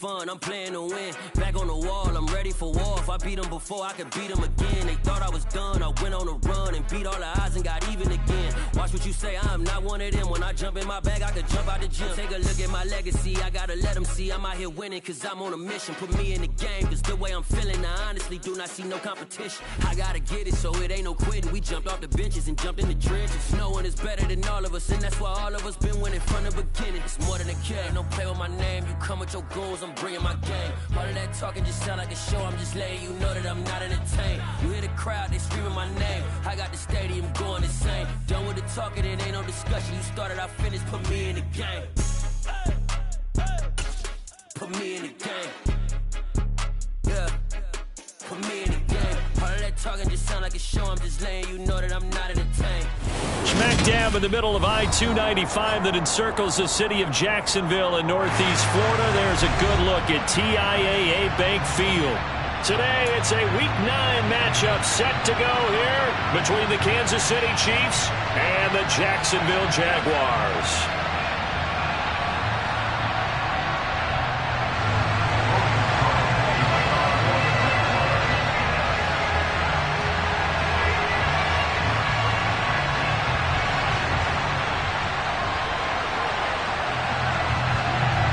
Fun, I'm playing to win. Back on the wall, I'm ready for war. If I beat them before, I could beat them again. They thought I was done, I went on a run and beat all the odds and got even again. Watch what you say, I'm not one of them. When I jump in my bag, I could jump out the gym. Take a look at my legacy, I gotta let them see I'm out here winning, cause I'm on a mission. Put me in the game, cause the way I'm feeling, I honestly do not see no competition. I gotta get it, so it ain't no quitting. We jumped off the benches and jumped in the trenches. No one is better than all of us, and that's why all of us been winning from the beginning. It's more than a care, don't play with my name. You come with your goons, I'm bringing my game. All of that talking just sound like a show. I'm just letting you know that I'm not entertained. You hear the crowd, they screaming my name. I got the stadium going insane. Done with the talking, it ain't no discussion. You started, I finished, put me in the game. Put me in the game. Yeah. Put me in the game. All of that talking just sound like a show. I'm just letting you know that I'm not entertained. Smack dab in the middle of I-295 that encircles the city of Jacksonville in northeast Florida. There's a good look at TIAA Bank Field. Today, it's a Week 9 matchup set to go here between the Kansas City Chiefs and the Jacksonville Jaguars.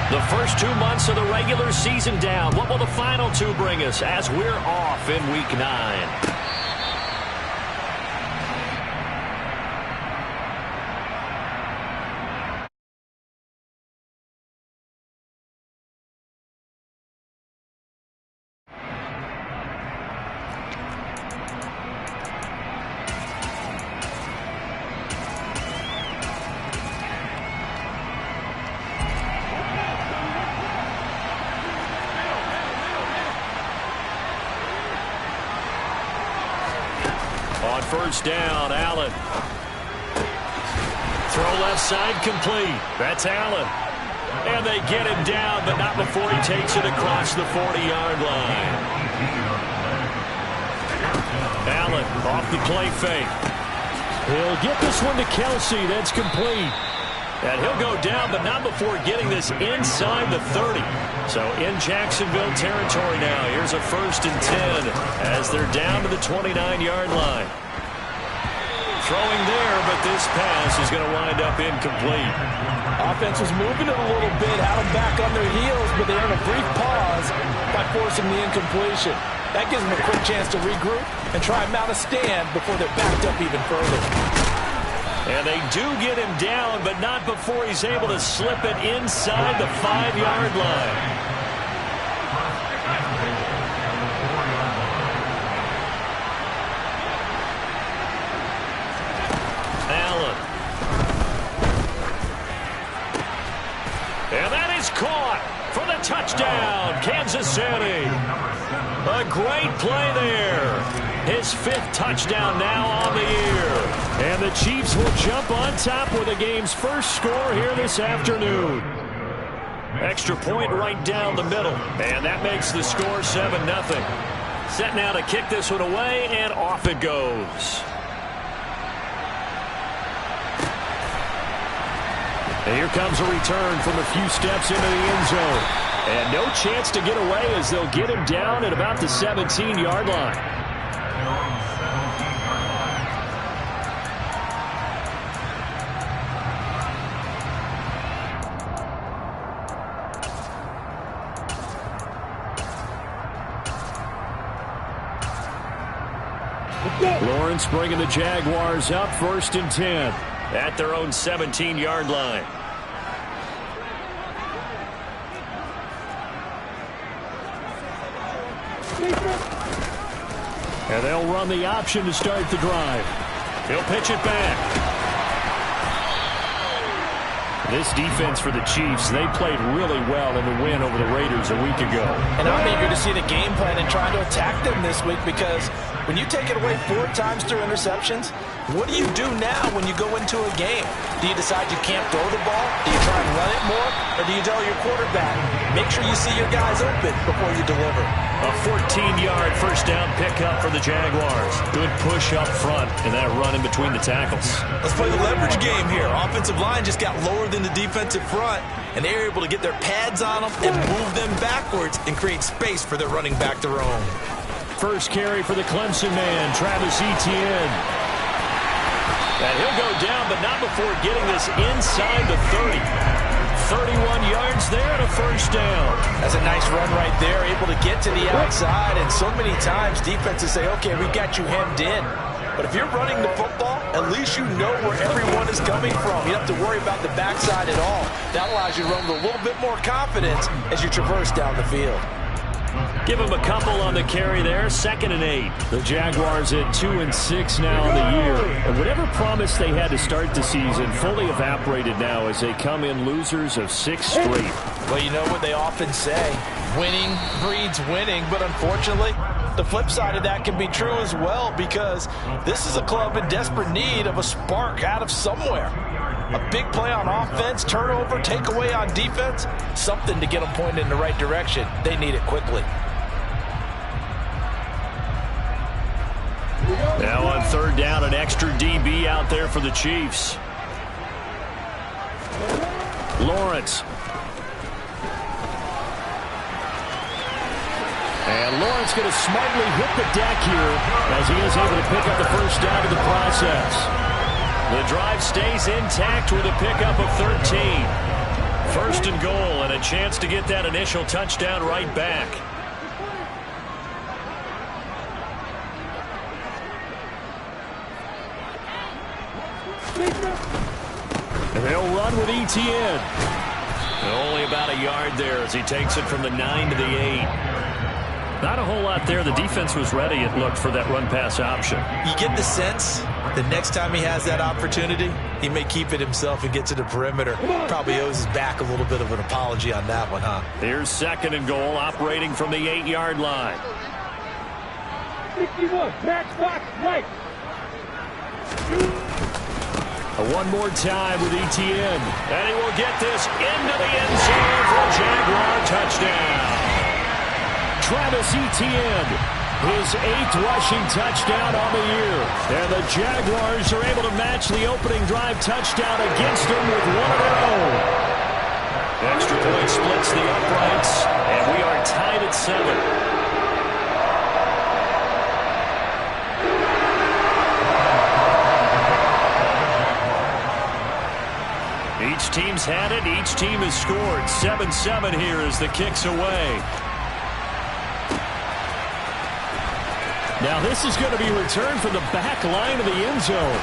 The first 2 months of the regular season down. What will the final two bring us as we're off in Week 9? On first down, Allen. Throw left side complete. That's Allen. And they get him down, but not before he takes it across the 40-yard line. Allen off the play fake. He'll get this one to Kelsey. That's complete. And he'll go down, but not before getting this inside the 30. So in Jacksonville territory now. Here's a 1st and 10 as they're down to the 29-yard line. Throwing there, but this pass is going to wind up incomplete. Offense was moving it a little bit, had them back on their heels, but they earned a brief pause by forcing the incompletion. That gives them a quick chance to regroup and try and mount a stand before they're backed up even further. And they do get him down, but not before he's able to slip it inside the 5-yard line. Allen. And that is caught for the touchdown, Kansas City. A great play there. His 5th touchdown now on the year. And the Chiefs will jump on top with the game's first score here this afternoon. Extra point right down the middle. And that makes the score 7-0. Set now to kick this one away, and off it goes. And here comes a return from a few steps into the end zone. And no chance to get away as they'll get him down at about the 17-yard line. Lawrence bringing the Jaguars up 1st and 10 at their own 17-yard line. And they'll run the option to start the drive. He'll pitch it back. This defense for the Chiefs, they played really well in the win over the Raiders a week ago. And I'm eager to see the game plan and trying to attack them this week, because when you take it away 4 times through interceptions, what do you do now when you go into a game? Do you decide you can't throw the ball? Do you try and run it more? Or do you tell your quarterback, make sure you see your guys open before you deliver? A 14-yard first down pickup for the Jaguars. Good push up front and that run in between the tackles. Let's play the leverage game here. Offensive line just got lower than in the defensive front, and they're able to get their pads on them and move them backwards and create space for their running back to roam. First carry for the Clemson man, Travis Etienne. And he'll go down, but not before getting this inside the 30. 31 yards there and a first down. That's a nice run right there, able to get to the outside. And so many times defenses say, okay, we got you hemmed in. But if you're running the football, at least you know where everyone is coming from. You don't have to worry about the backside at all. That allows you to run with a little bit more confidence as you traverse down the field. Give him a couple on the carry there. 2nd and 8. The Jaguars at 2-6 now in the year. And whatever promise they had to start the season fully evaporated now as they come in losers of 6 straight. Well, you know what they often say, winning breeds winning. But unfortunately, the flip side of that can be true as well, because this is a club in desperate need of a spark out of somewhere. A big play on offense, turnover, takeaway on defense, something to get them pointed in the right direction. They need it quickly. Now on 3rd down, an extra DB out there for the Chiefs. Lawrence. And Lawrence going to smartly hit the deck here as he is able to pick up the first down in the process. The drive stays intact with a pickup of 13. 1st and goal and a chance to get that initial touchdown right back. And they'll run with Etienne. Only about a yard there as he takes it from the 9 to the 8. Not a whole lot there. The defense was ready, it looked, for that run-pass option. You get the sense the next time he has that opportunity, he may keep it himself and get to the perimeter. Probably owes his back a little bit of an apology on that one, huh? Here's 2nd and goal, operating from the 8-yard line. 61, back, box, right. One more time with Etienne. And he will get this into the end zone for a Jaguar touchdown. Travis Etienne, his 8th rushing touchdown on the year. And the Jaguars are able to match the opening drive touchdown against them with one of their own. Extra point splits the uprights, and we are tied at 7. Each team's had it. Each team has scored. 7-7 here as the kick's away. Now this is going to be returned from the back line of the end zone.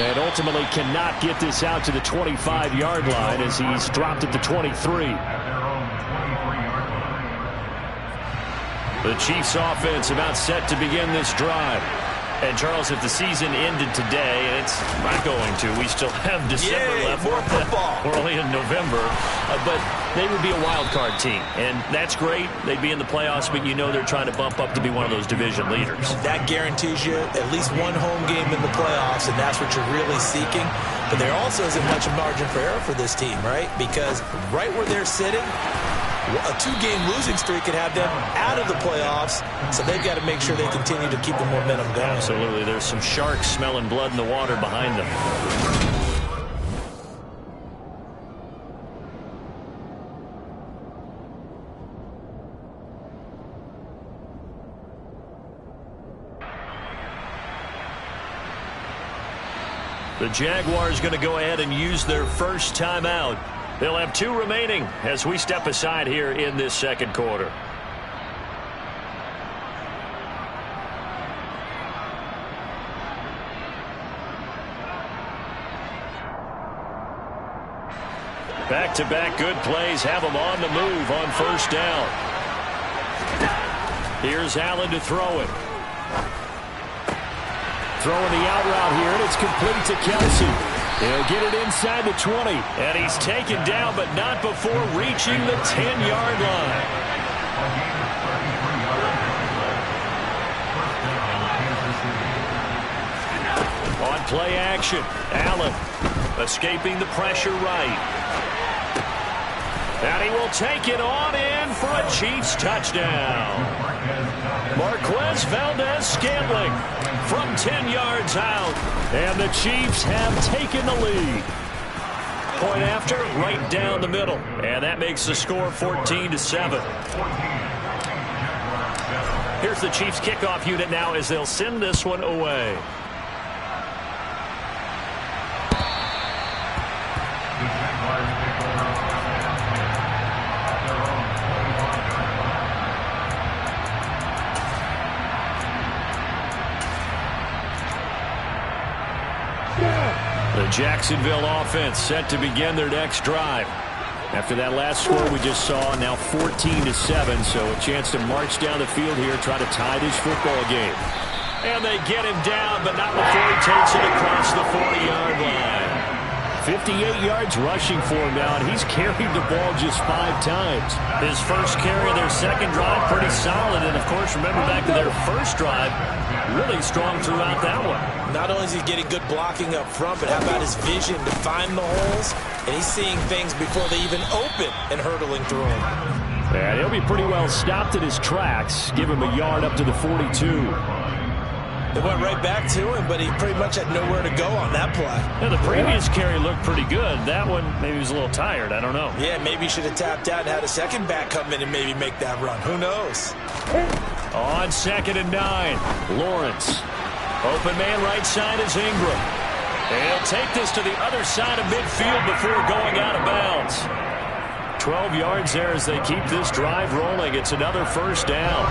And ultimately cannot get this out to the 25-yard line as he's dropped at the 23. The Chiefs offense about set to begin this drive. And, Charles, if the season ended today, and it's not going to, we still have December left. More football. We're only in November. But they would be a wild card team. And that's great. They'd be in the playoffs, but you know they're trying to bump up to be one of those division leaders. That guarantees you at least one home game in the playoffs, and that's what you're really seeking. But there also isn't much margin for error for this team, right? Because right where they're sitting, a 2-game losing streak could have them out of the playoffs, so they've got to make sure they continue to keep the momentum going. Absolutely. There's some sharks smelling blood in the water behind them. The Jaguars going to go ahead and use their first timeout. They'll have 2 remaining as we step aside here in this second quarter. Back-to-back good plays have them on the move on first down. Here's Allen to throw it. Throwing the out route here, and it's complete to Kelsey. He'll get it inside the 20. And he's taken down, but not before reaching the 10-yard line. On play action, Allen escaping the pressure right. And he will take it on in for a Chiefs touchdown. Marquez Valdez-Scantling from 10 yards out. And the Chiefs have taken the lead. Point after, right down the middle. And that makes the score 14-7. Here's the Chiefs kickoff unit now as they'll send this one away. The Jacksonville offense set to begin their next drive. After that last score we just saw, now 14-7, so a chance to march down the field here, try to tie this football game. And they get him down, but not before he takes it across the 40-yard line. 58 yards rushing for him now, and he's carried the ball just 5 times. His first carry of their second drive, pretty solid. And, of course, remember back to their first drive, really strong throughout that one. Not only is he getting good blocking up front, but how about his vision to find the holes? And he's seeing things before they even open and hurtling through them. And he'll be pretty well stopped in his tracks. Give him a yard up to the 42. They went right back to him, but he pretty much had nowhere to go on that play. Yeah, the previous carry looked pretty good. That one, maybe he was a little tired. I don't know. Yeah, maybe he should have tapped out and had a second back come in and maybe make that run. Who knows? On 2nd and 9, Lawrence. Open man right side is Ingram. And he'll take this to the other side of midfield before going out of bounds. 12 yards there as they keep this drive rolling. It's another first down.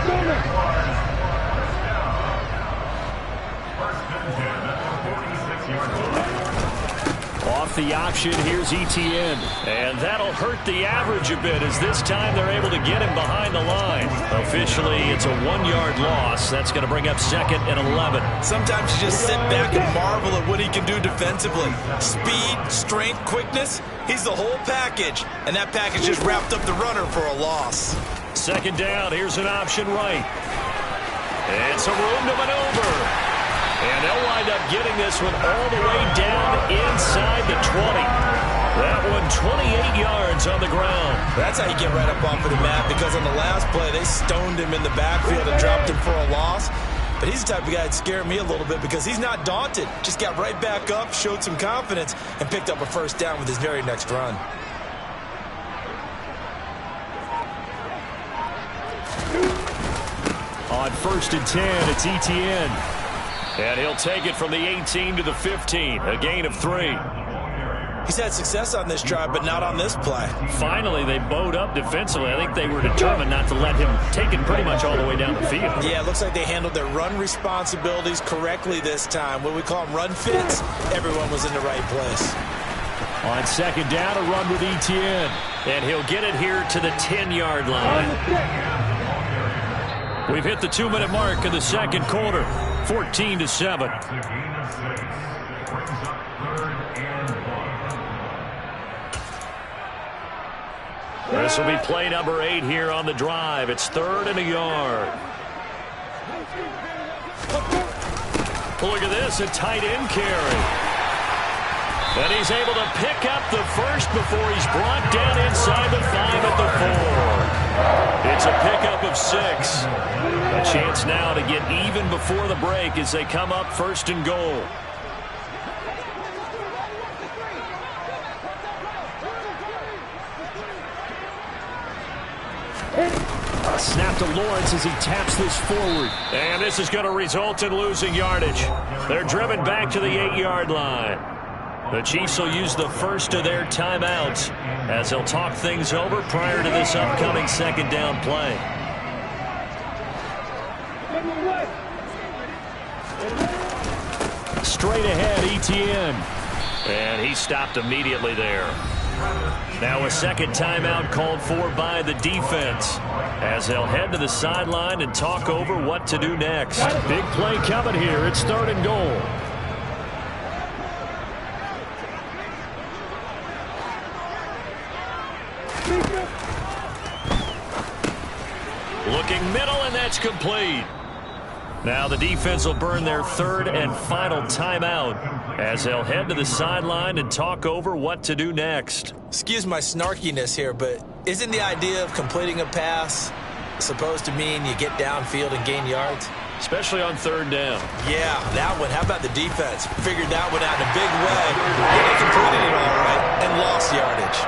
Off the option, here's Etienne. And that'll hurt the average a bit as this time they're able to get him behind the line. Officially, it's a 1-yard loss. That's going to bring up 2nd and 11. Sometimes you just sit back and marvel at what he can do defensively. Speed, strength, quickness, he's the whole package. And that package just wrapped up the runner for a loss. 2nd down, here's an option right. And some room to maneuver. And they'll wind up getting this one all the way down inside the 20. That one 28 yards on the ground. That's how you get right up off of the mat, because on the last play, they stoned him in the backfield and dropped him for a loss. But he's the type of guy that scared me a little bit because he's not daunted. Just got right back up, showed some confidence, and picked up a first down with his very next run. On 1st and 10, it's Etienne. And he'll take it from the 18 to the 15, a gain of 3. He's had success on this drive, but not on this play. Finally, they bowed up defensively. I think they were determined not to let him take it pretty much all the way down the field. Yeah, it looks like they handled their run responsibilities correctly this time. What we call them run fits, everyone was in the right place. On 2nd down, a run with Etienne. And he'll get it here to the 10-yard line. We've hit the 2-minute mark in the second quarter. 14-7. This will be play number 8 here on the drive. It's 3rd and a yard. Look at this, a tight end carry. And he's able to pick up the first before he's brought down inside the 5 at the 4. It's a pickup of 6. A chance now to get even before the break as they come up 1st and goal. Snap to Lawrence as he taps this forward. And this is going to result in losing yardage. They're driven back to the 8-yard line. The Chiefs will use the first of their timeouts as they'll talk things over prior to this upcoming 2nd down play. Straight ahead, Etienne. And he stopped immediately there. Now a 2nd timeout called for by the defense as they'll head to the sideline and talk over what to do next. Big play coming here. It's 3rd and goal. Looking middle, and that's complete. Now the defense will burn their 3rd and final timeout as they'll head to the sideline and talk over what to do next. Excuse my snarkiness here, but isn't the idea of completing a pass supposed to mean you get downfield and gain yards? especially on third down. Yeah, that one. How about the defense? Figured that one out in a big way. And they completed it all right and lost yardage.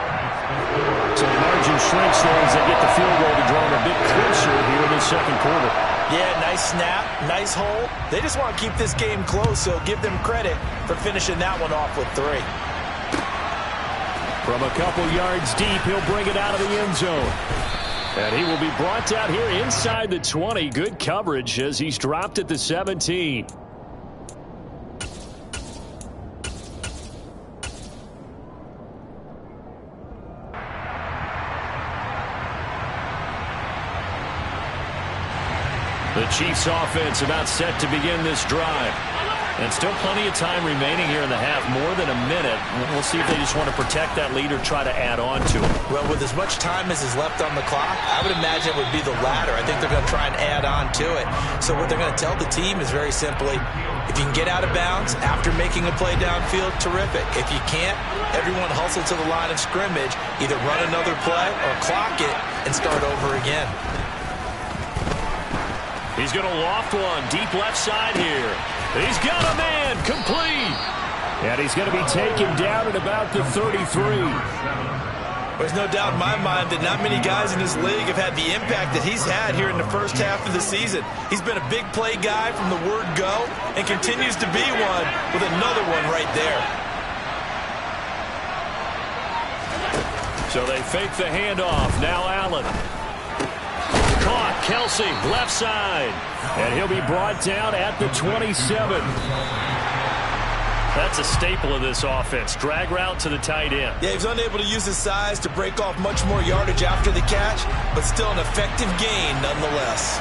So the margin shrinks there as they get the field goal to draw them a bit closer here in the second quarter. Yeah, nice snap, nice hole. They just want to keep this game close, so give them credit for finishing that one off with 3. From a couple yards deep, he'll bring it out of the end zone. And he will be brought down here inside the 20. Good coverage as he's dropped at the 17. The Chiefs offense about set to begin this drive. And still plenty of time remaining here in the half, more than a minute. We'll see if they just want to protect that lead or try to add on to it. Well, with as much time as is left on the clock, I would imagine it would be the latter. I think they're going to try and add on to it. So what they're going to tell the team is very simply, if you can get out of bounds after making a play downfield, terrific. If you can't, everyone hustle to the line of scrimmage, either run another play or clock it and start over again. He's going to loft one deep left side here. He's got a man complete. And he's going to be taken down at about the 33. There's no doubt in my mind that not many guys in this league have had the impact that he's had here in the first half of the season. He's been a big play guy from the word go and continues to be one with another one right there. So they fake the handoff. Now Allen. Caught. Kelsey, left side. And he'll be brought down at the 27. That's a staple of this offense. Drag route to the tight end. Yeah, he was unable to use his size to break off much more yardage after the catch, but still an effective gain nonetheless.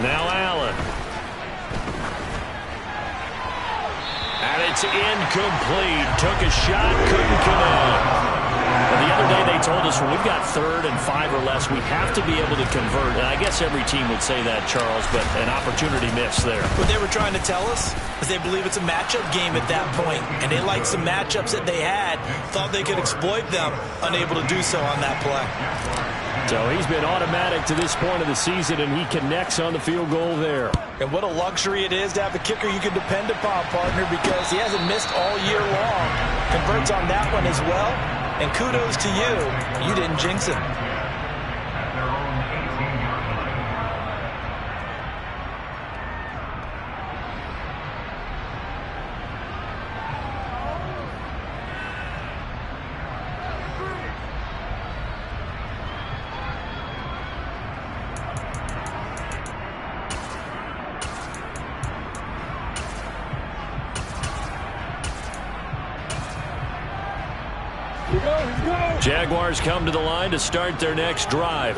Now Allen. And it's incomplete. Took a shot, couldn't connect. The other day they told us when we've got 3rd and 5 or less, we have to be able to convert. And I guess every team would say that, Charles, but an opportunity missed there. What they were trying to tell us is they believe it's a matchup game at that point, and they liked some matchups that they had, thought they could exploit them, unable to do so on that play. So he's been automatic to this point of the season, and he connects on the field goal there. And what a luxury it is to have a kicker you can depend upon, partner, because he hasn't missed all year long. Converts on that one as well. And kudos to you. You didn't jinx it. Jaguars come to the line to start their next drive.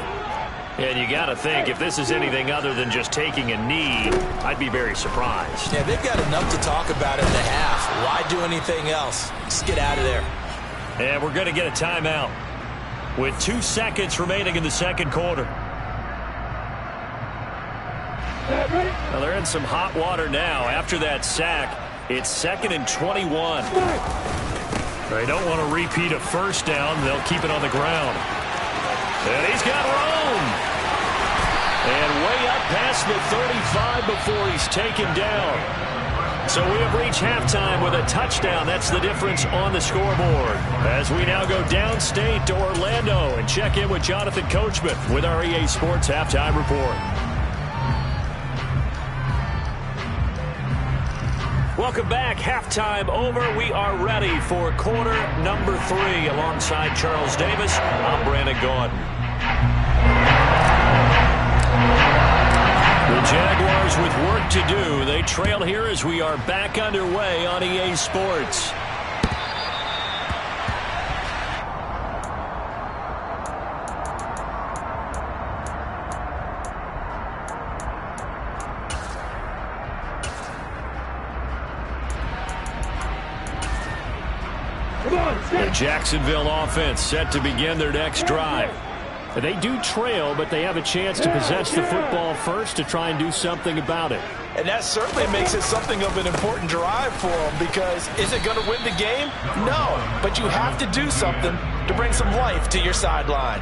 And you got to think, if this is anything other than just taking a knee, I'd be very surprised. Yeah, they've got enough to talk about in the half. Why do anything else? Just get out of there. And we're going to get a timeout with 2 seconds remaining in the second quarter. Well, they're in some hot water now. After that sack, it's 2nd and 21. They don't want to repeat a first down. They'll keep it on the ground. And he's got room. And way up past the 35 before he's taken down. So we have reached halftime with a touchdown. That's the difference on the scoreboard. As we now go downstate to Orlando and check in with Jonathan Coachman with our EA Sports Halftime Report. Welcome back. Halftime over. We are ready for quarter number 3. Alongside Charles Davis, I'm Brandon Gaudin. The Jaguars with work to do. They trail here as we are back underway on EA Sports. The Jacksonville offense set to begin their next drive. They do trail, but they have a chance to possess the football first to try and do something about it. And that certainly makes it something of an important drive for them, because is it going to win the game? No, but you have to do something to bring some life to your sideline.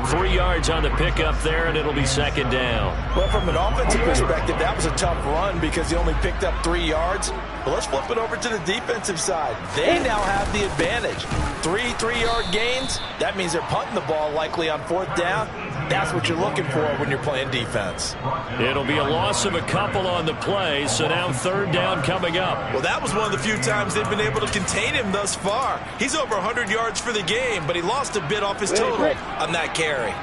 3 yards on the pickup there, and it'll be second down. Well, from an offensive perspective, that was a tough run because he only picked up 3 yards. But let's flip it over to the defensive side. They now have the advantage. 3 3-yard gains, that means they're punting the ball likely on 4th down. That's what you're looking for when you're playing defense. It'll be a loss of a couple on the play, so now 3rd down coming up. Well, that was one of the few times they've been able to contain him thus far. He's over 100 yards for the game, but he lost a bit off his total on that carry.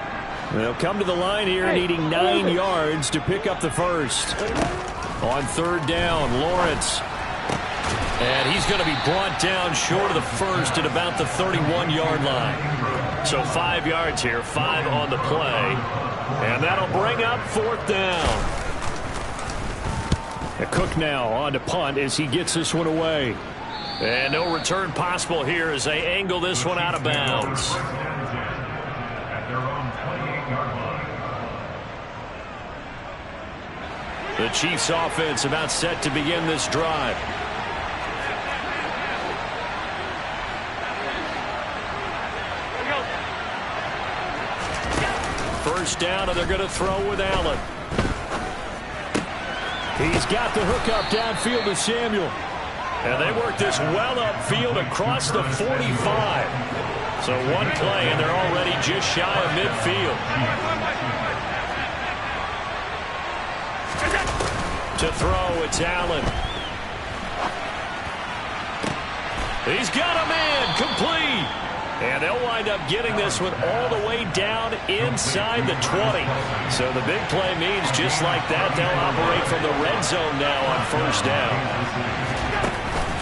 They'll come to the line here needing 9 yards to pick up the first. On 3rd down, Lawrence. And he's going to be brought down short of the first at about the 31-yard line. So 5 yards here, 5 on the play. And that'll bring up 4th down. Cook now on to punt as he gets this one away. And no return possible here as they angle this one out of bounds. The Chiefs offense about set to begin this drive. First down, and they're going to throw with Allen. He's got the hook up downfield to Samuel. And they work this well upfield across the 45. So one play, and they're already just shy of midfield. To throw, it's Allen. He's got a man, complete. And they'll wind up getting this one all the way down inside the 20. So the big play means just like that, they'll operate from the red zone now on 1st down.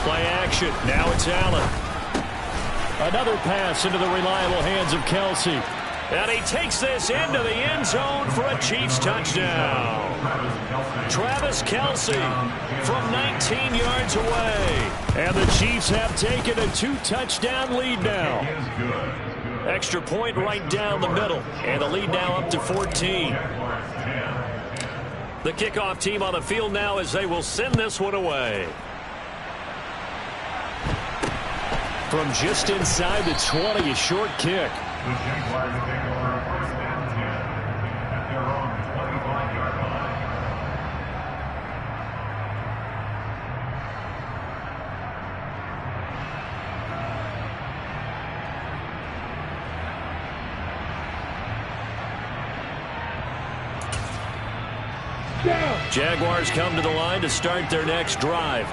Play action. Now it's Allen. Another pass into the reliable hands of Kelsey. And he takes this into the end zone for a Chiefs touchdown. Travis Kelsey from 19 yards away. And the Chiefs have taken a 2-touchdown lead now. Extra point right down the middle. And the lead now up to 14. The kickoff team on the field now as they will send this one away. From just inside the 20, a short kick. The Jaguars take over 1st and 10 at their own 25-yard line. Jaguars come to the line to start their next drive.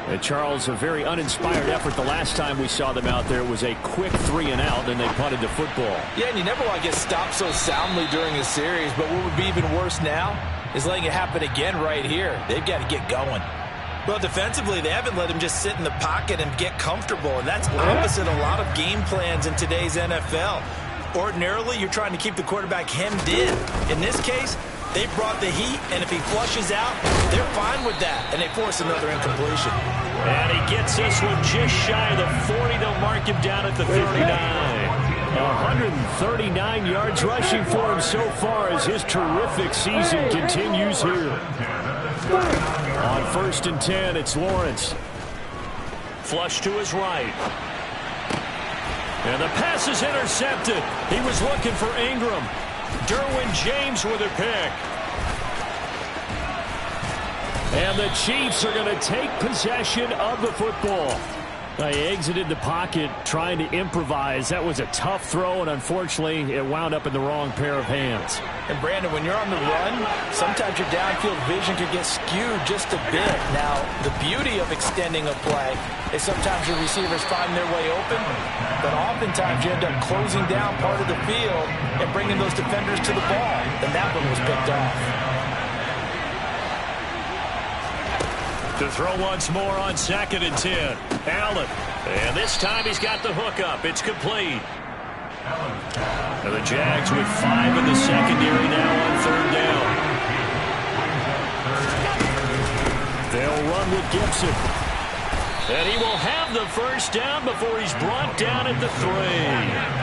And Charles, a very uninspired effort the last time we saw them out there. It was a quick 3-and-out, and they punted the football. Yeah, and you never want to get stopped so soundly during a series, but what would be even worse now is letting it happen again right here. They've got to get going. Well, defensively, they haven't let him just sit in the pocket and get comfortable, and that's opposite a lot of game plans in today's NFL. Ordinarily, you're trying to keep the quarterback hemmed in. In this case, they brought the heat, and if he flushes out, they're fine with that, and they force another incompletion. And he gets this one just shy of the 40. They'll mark him down at the 39. 139 yards rushing for him so far as his terrific season continues here. On 1st and 10, it's Lawrence. Flush to his right. And the pass is intercepted. He was looking for Ingram. Derwin James with a pick. And the Chiefs are going to take possession of the football. They exited the pocket trying to improvise. That was a tough throw, and unfortunately, it wound up in the wrong pair of hands. And, Brandon, when you're on the run, sometimes your downfield vision could get skewed just a bit. Now, the beauty of extending a play is sometimes your receivers find their way open, but oftentimes you end up closing down part of the field and bringing those defenders to the ball, and that one was picked off. To throw once more on 2nd and 10. Allen. And this time he's got the hook up. It's complete. And the Jags with 5 in the secondary now on 3rd down. They'll run with Gibson. And he will have the first down before he's brought down at the 3.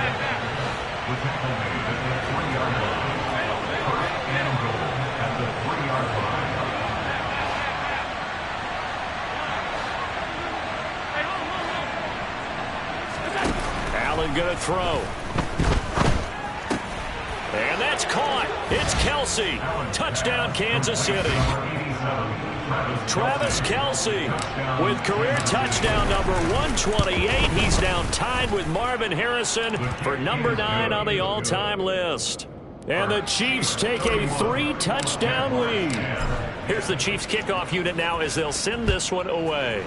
going to throw. And that's caught. It's Kelce. Touchdown, Kansas City. Travis Kelce with career touchdown number 128. He's now tied with Marvin Harrison for number 9 on the all-time list. And the Chiefs take a 3-touchdown lead. Here's the Chiefs kickoff unit now as they'll send this one away.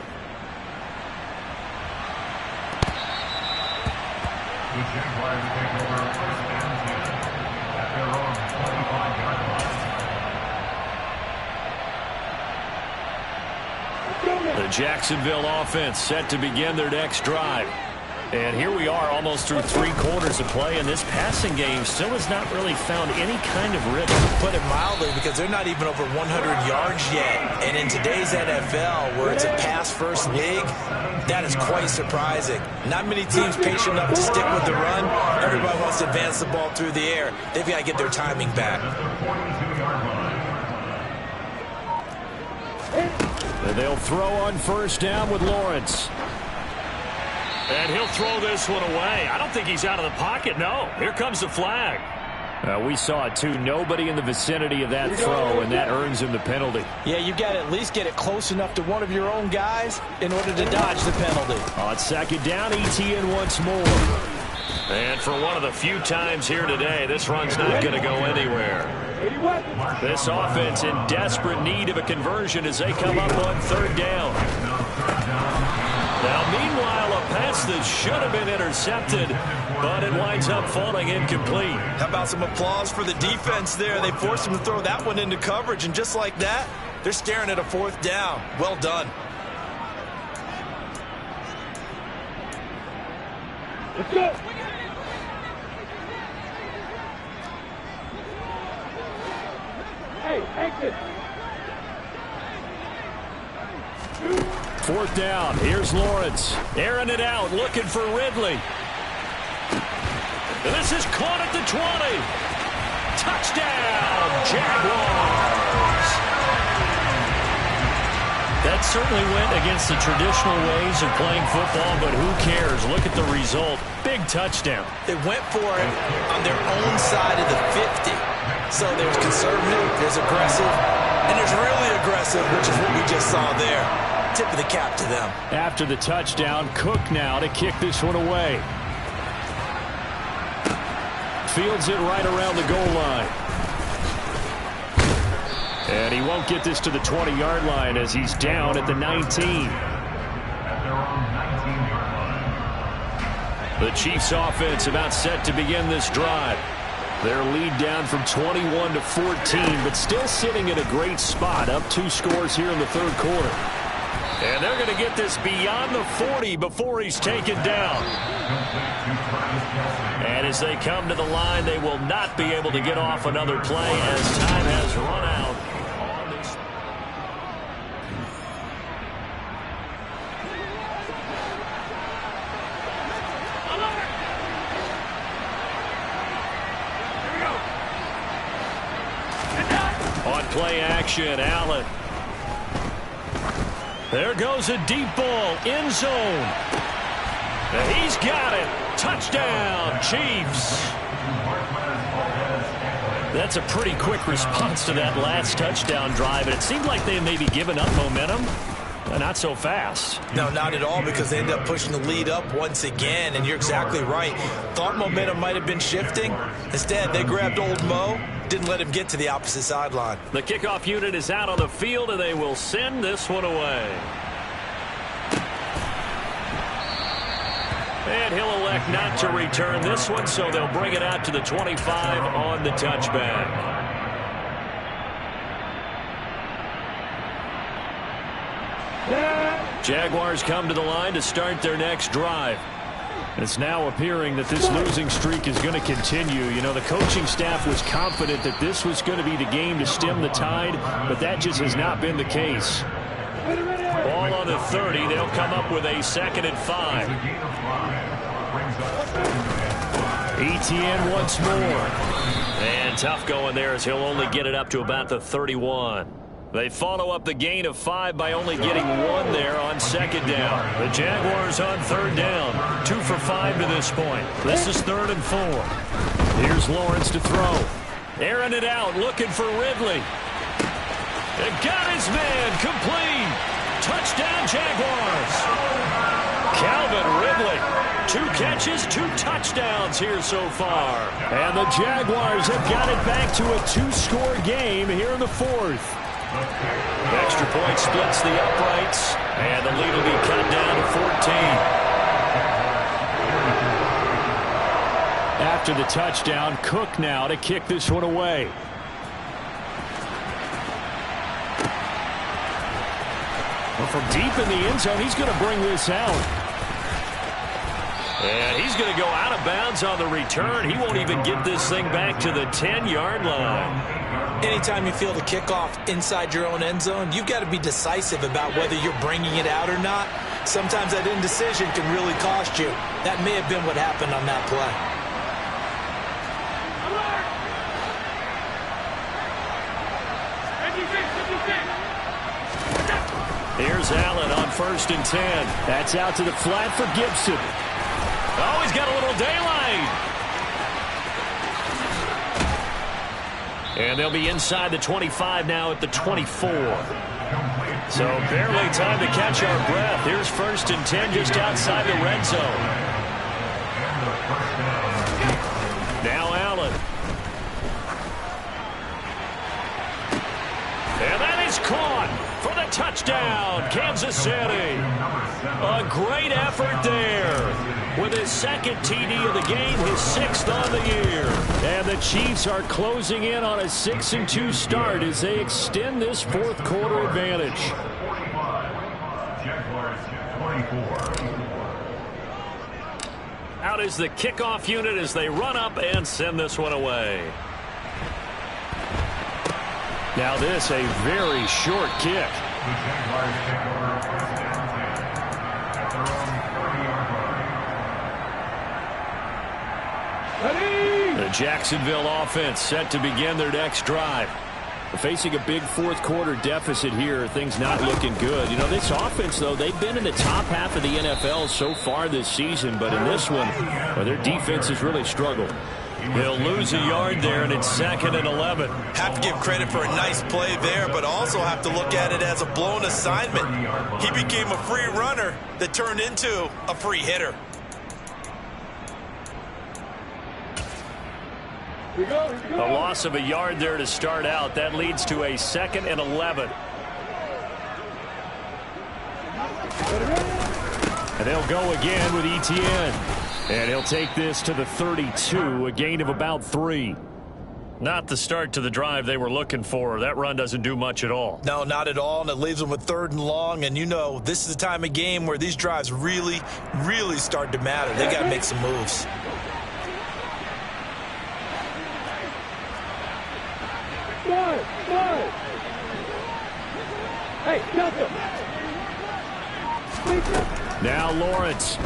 The Jacksonville offense set to begin their next drive. And here we are almost through 3 quarters of play, and this passing game still has not really found any kind of rhythm. Put it mildly, because they're not even over 100 yards yet. And in today's NFL, where it's a pass-first league, that is quite surprising. Not many teams patient enough to stick with the run. Everybody wants to advance the ball through the air. They've got to get their timing back. And they'll throw on first down with Lawrence. And he'll throw this one away. I don't think he's out of the pocket. No, here comes the flag. We saw it too. Nobody in the vicinity of that throw, and that earns him the penalty. Yeah, you've got to at least get it close enough to one of your own guys in order to dodge the penalty. On second down, ETN once more. And for one of the few times here today, this run's not going to go anywhere. This offense in desperate need of a conversion as they come up on third down. Now, meanwhile, a pass that should have been intercepted, but it winds up falling incomplete. How about some applause for the defense there? They forced him to throw that one into coverage, and just like that, they're staring at a fourth down. Well done. Let's go. Hey, exit. Fourth down. Here's Lawrence. Airing it out, looking for Ridley. And this is caught at the 20. Touchdown, Jaguars. That certainly went against the traditional ways of playing football, but who cares? Look at the result. Big touchdown. They went for it on their own side of the 50. So there's conservative, there's aggressive, and there's really aggressive, which is what we just saw there. Tip of the cap to them. After the touchdown, Cook now to kick this one away. Fields it right around the goal line. And he won't get this to the 20-yard line as he's down at the 19. The Chiefs offense about set to begin this drive. Their lead down from 21 to 14, but still sitting in a great spot, up 2 scores here in the third quarter. And they're going to get this beyond the 40 before he's taken down. And as they come to the line, they will not be able to get off another play as time has run out. On play action, Allen. There goes a deep ball, end zone. And he's got it. Touchdown, Chiefs. That's a pretty quick response to that last touchdown drive, and it seemed like they may be giving up momentum. Not so fast. No, not at all, because they end up pushing the lead up once again, and you're exactly right. Thought momentum might have been shifting. Instead, they grabbed old Mo, didn't let him get to the opposite sideline. The kickoff unit is out on the field, and they will send this one away. And he'll elect not to return this one, so they'll bring it out to the 25 on the touchback. Jaguars come to the line to start their next drive. It's now appearing that this losing streak is going to continue. You know, the coaching staff was confident that this was going to be the game to stem the tide, but that just has not been the case. Ball on the 30. They'll come up with a 2nd and 5. ETN once more. And tough going there as he'll only get it up to about the 31. They follow up the gain of 5 by only getting 1 there on second down. The Jaguars on third down. 2 for 5 to this point. This is 3rd and 4. Here's Lawrence to throw. Airing it out, looking for Ridley. It got his man, complete. Touchdown, Jaguars. Calvin Ridley. 2 catches, 2 touchdowns here so far. And the Jaguars have got it back to a 2-score game here in the 4th. Extra point splits the uprights, and the lead will be cut down to 14. After the touchdown, Cook now to kick this one away. Well, from deep in the end zone, he's going to bring this out. And he's going to go out of bounds on the return. He won't even get this thing back to the 10-yard line. Anytime you feel the kickoff inside your own end zone, you've got to be decisive about whether you're bringing it out or not. Sometimes that indecision can really cost you. That may have been what happened on that play. Here's Allen on 1st and 10. That's out to the flat for Gibson. Oh, he's got a little daylight. And they'll be inside the 25 now at the 24. So barely time to catch our breath. Here's 1st and 10 just outside the red zone. Now Allen. And that is caught for the touchdown, Kansas City. A great effort there. With his 2nd TD of the game, his 6th on the year. And the Chiefs are closing in on a 6-2 start as they extend this 4th quarter advantage. Out is the kickoff unit as they run up and send this one away. Now this, a very short kick. The Jacksonville offense set to begin their next drive. Facing a big 4th quarter deficit here, things not looking good. You know, this offense, though, they've been in the top half of the NFL so far this season, but in this one, well, their defense has really struggled. They'll lose a yard there, and it's 2nd and 11. Have to give credit for a nice play there, but also have to look at it as a blown assignment. He became a free runner that turned into a free hitter. A loss of a yard there to start out. That leads to a 2nd and 11. And they'll go again with Etienne. And he'll take this to the 32, a gain of about 3. Not the start to the drive they were looking for. That run doesn't do much at all. No, not at all, and it leaves them with 3rd and long. And you know, this is the time of game where these drives really, really start to matter. They got to make some moves. Hey, now Lawrence.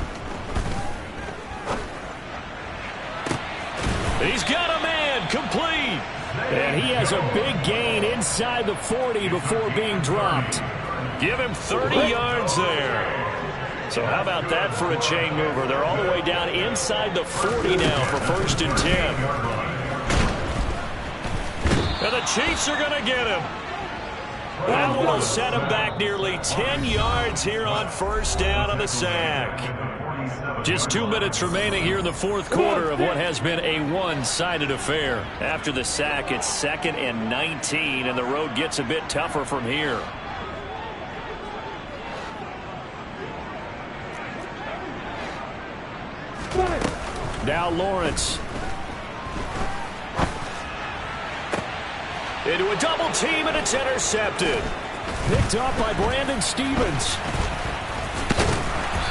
He's got a man, complete. And he has a big gain inside the 40 before being dropped. Give him 30 yards there. So how about that for a chain mover? They're all the way down inside the 40 now for 1st and 10. And the Chiefs are going to get him. That one will set him back nearly 10 yards here on 1st down on the sack. Just 2 minutes remaining here in the 4th quarter of what has been a one-sided affair. After the sack, it's 2nd and 19, and the road gets a bit tougher from here. Now Lawrence. Into a double team, and it's intercepted. Picked up by Brandon Stevens.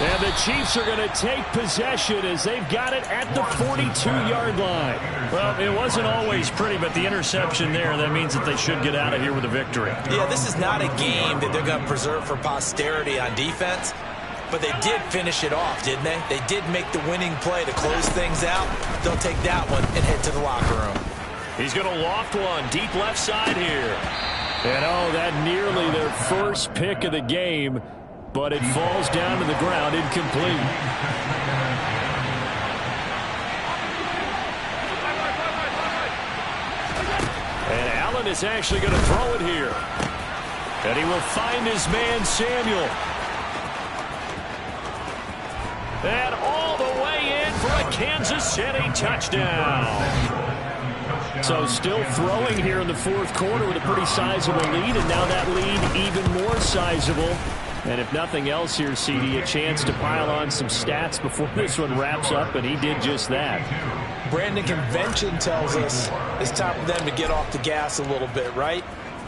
And the Chiefs are going to take possession as they've got it at the 42-yard line. Well, it wasn't always pretty, but the interception there, that means that they should get out of here with a victory. Yeah, this is not a game that they're going to preserve for posterity on defense, but they did finish it off, didn't they? They did make the winning play to close things out. They'll take that one and head to the locker room. He's going to loft one deep left side here. And oh, that nearly their first pick of the game, but it falls down to the ground incomplete. And Allen is actually going to throw it here. And he will find his man Samuel. And all the way in for a Kansas City touchdown. So still throwing here in the fourth quarter with a pretty sizable lead, and now that lead even more sizable. And if nothing else here, CD, a chance to pile on some stats before this one wraps up, and he did just that. Brandon, convention tells us it's time for them to get off the gas a little bit, right?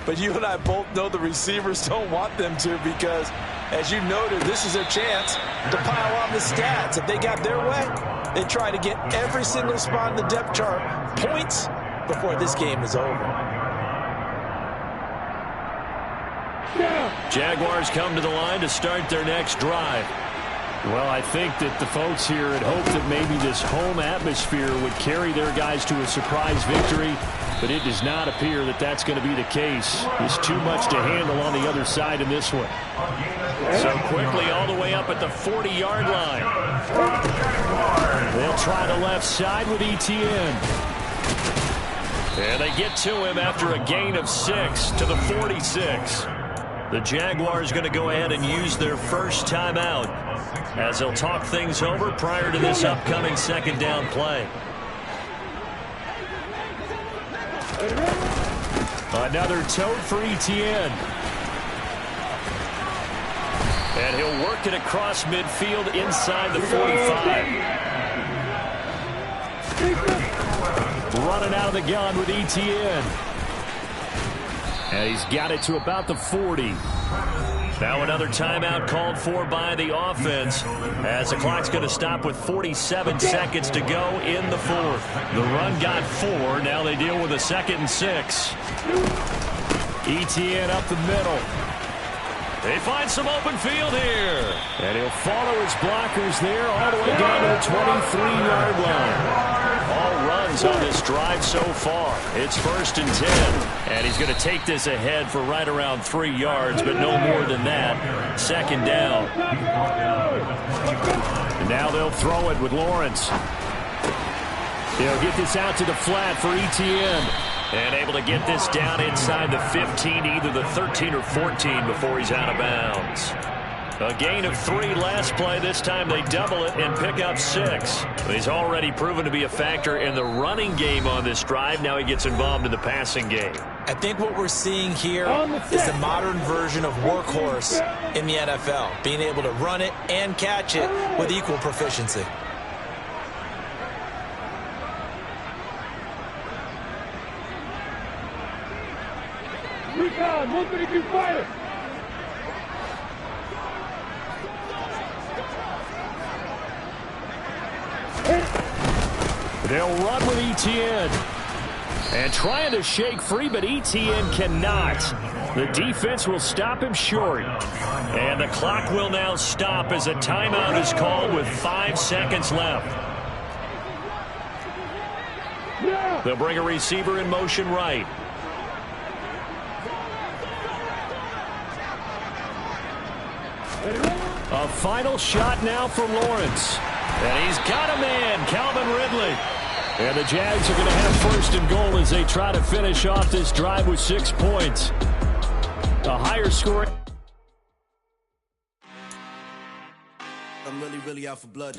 But you and I both know the receivers don't want them to, because, as you noted, this is their chance to pile on the stats. If they got their way, they try to get every single spot in the depth chart points before this game is over. Jaguars come to the line to start their next drive. Well, I think that the folks here had hoped that maybe this home atmosphere would carry their guys to a surprise victory, but it does not appear that that's going to be the case. There's too much to handle on the other side in this one. So quickly all the way up at the 40-yard line. They'll try the left side with Etienne. And they get to him after a gain of 6 to the 46. The Jaguars going to go ahead and use their first timeout as they'll talk things over prior to this upcoming second down play. Another tote for Etienne. And he'll work it across midfield inside the 45. Running out of the gun with Etienne. And he's got it to about the 40. Now another timeout called for by the offense as the clock's going to stop with 47 seconds to go in the fourth. The run got 4. Now they deal with a 2nd and 6. Etienne up the middle. They find some open field here. And he'll follow his blockers there all the way down to the 23-yard line. All runs on this drive so far. It's 1st and 10. And he's going to take this ahead for right around 3 yards, but no more than that. 2nd down. And now they'll throw it with Lawrence. He'll get this out to the flat for Etienne. And able to get this down inside the 15, either the 13 or 14 before he's out of bounds. A gain of 3 last play. This time they double it and pick up 6. He's already proven to be a factor in the running game on this drive. Now he gets involved in the passing game. I think what we're seeing here is the modern version of workhorse in the NFL, being able to run it and catch it with equal proficiency. They'll run with Etienne. And trying to shake free, but Etienne cannot. The defense will stop him short. And the clock will now stop as a timeout is called with 5 seconds left. They'll bring a receiver in motion right. A final shot now for Lawrence. And he's got a man, Calvin Ridley. And the Jags are going to have 1st and goal as they try to finish off this drive with 6 points. A higher score. I'm really out for blood.